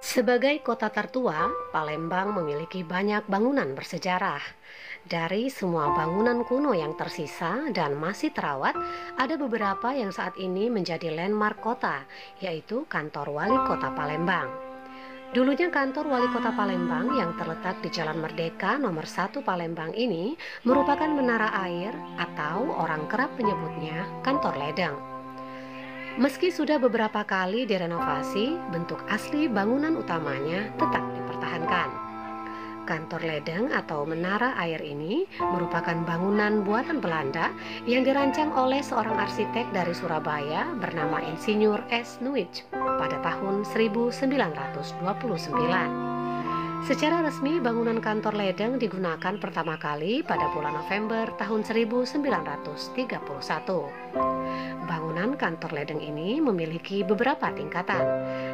Sebagai kota tertua, Palembang memiliki banyak bangunan bersejarah. Dari semua bangunan kuno yang tersisa dan masih terawat, ada beberapa yang saat ini menjadi landmark kota, yaitu kantor wali kota Palembang. Dulunya kantor wali kota Palembang yang terletak di Jalan Merdeka nomor 1 Palembang ini merupakan menara air atau orang kerap menyebutnya kantor ledeng. Meski sudah beberapa kali direnovasi, bentuk asli bangunan utamanya tetap dipertahankan. Kantor ledeng atau menara air ini merupakan bangunan buatan Belanda yang dirancang oleh seorang arsitek dari Surabaya bernama Insinyur S. Nuijk pada tahun 1929. Secara resmi, bangunan kantor ledeng digunakan pertama kali pada bulan November tahun 1931. Bangunan kantor ledeng ini memiliki beberapa tingkatan,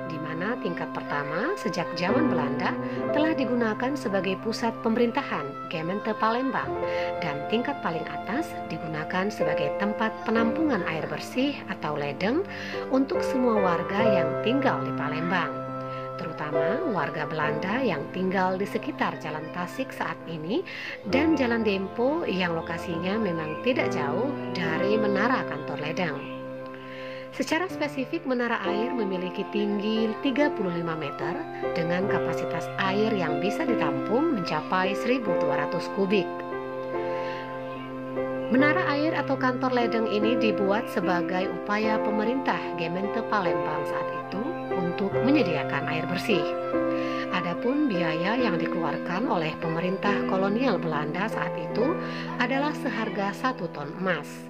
di mana tingkat pertama sejak zaman Belanda telah digunakan sebagai pusat pemerintahan Gemeente Palembang, dan tingkat paling atas digunakan sebagai tempat penampungan air bersih atau ledeng untuk semua warga yang tinggal di Palembang, terutama warga Belanda yang tinggal di sekitar Jalan Tasik saat ini dan Jalan Dempo yang lokasinya memang tidak jauh dari menara kantor ledeng. Secara spesifik, menara air memiliki tinggi 35 meter dengan kapasitas air yang bisa ditampung mencapai 1.200 kubik. Menara air atau kantor ledeng ini dibuat sebagai upaya pemerintah Gemeente Palembang saat itu untuk menyediakan air bersih. Adapun biaya yang dikeluarkan oleh pemerintah kolonial Belanda saat itu adalah seharga 1 ton emas.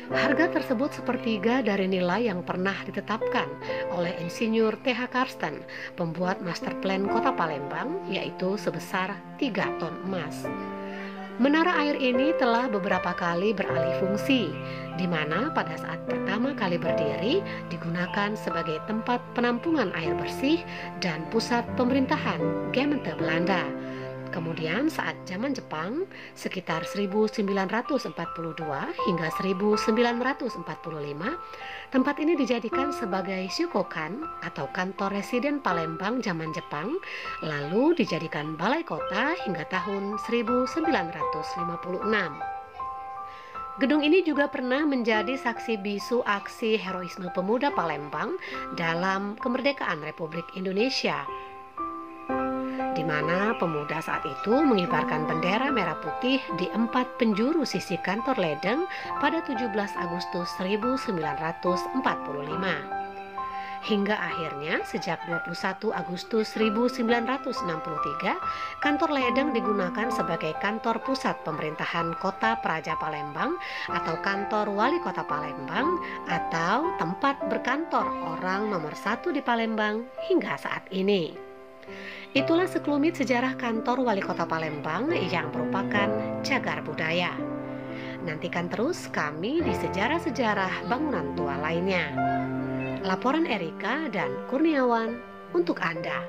Harga tersebut sepertiga dari nilai yang pernah ditetapkan oleh Insinyur T.H. Karsten, pembuat master plan kota Palembang, yaitu sebesar 3 ton emas. Menara air ini telah beberapa kali beralih fungsi, di mana pada saat pertama kali berdiri digunakan sebagai tempat penampungan air bersih dan pusat pemerintahan Gemeente Belanda. Kemudian saat zaman Jepang, sekitar 1942 hingga 1945, tempat ini dijadikan sebagai Shukokan atau kantor residen Palembang zaman Jepang, lalu dijadikan balai kota hingga tahun 1956. Gedung ini juga pernah menjadi saksi bisu aksi heroisme pemuda Palembang dalam kemerdekaan Republik Indonesia, di mana pemuda saat itu mengibarkan bendera merah putih di 4 penjuru sisi kantor ledeng pada 17 Agustus 1945. Hingga akhirnya sejak 21 Agustus 1963, kantor ledeng digunakan sebagai kantor pusat pemerintahan Kota Praja Palembang atau kantor wali kota Palembang atau tempat berkantor orang nomor 1 di Palembang hingga saat ini. Itulah sekelumit sejarah kantor wali kota Palembang yang merupakan cagar budaya. Nantikan terus kami di sejarah-sejarah bangunan tua lainnya. Laporan Erika dan Kurniawan untuk Anda.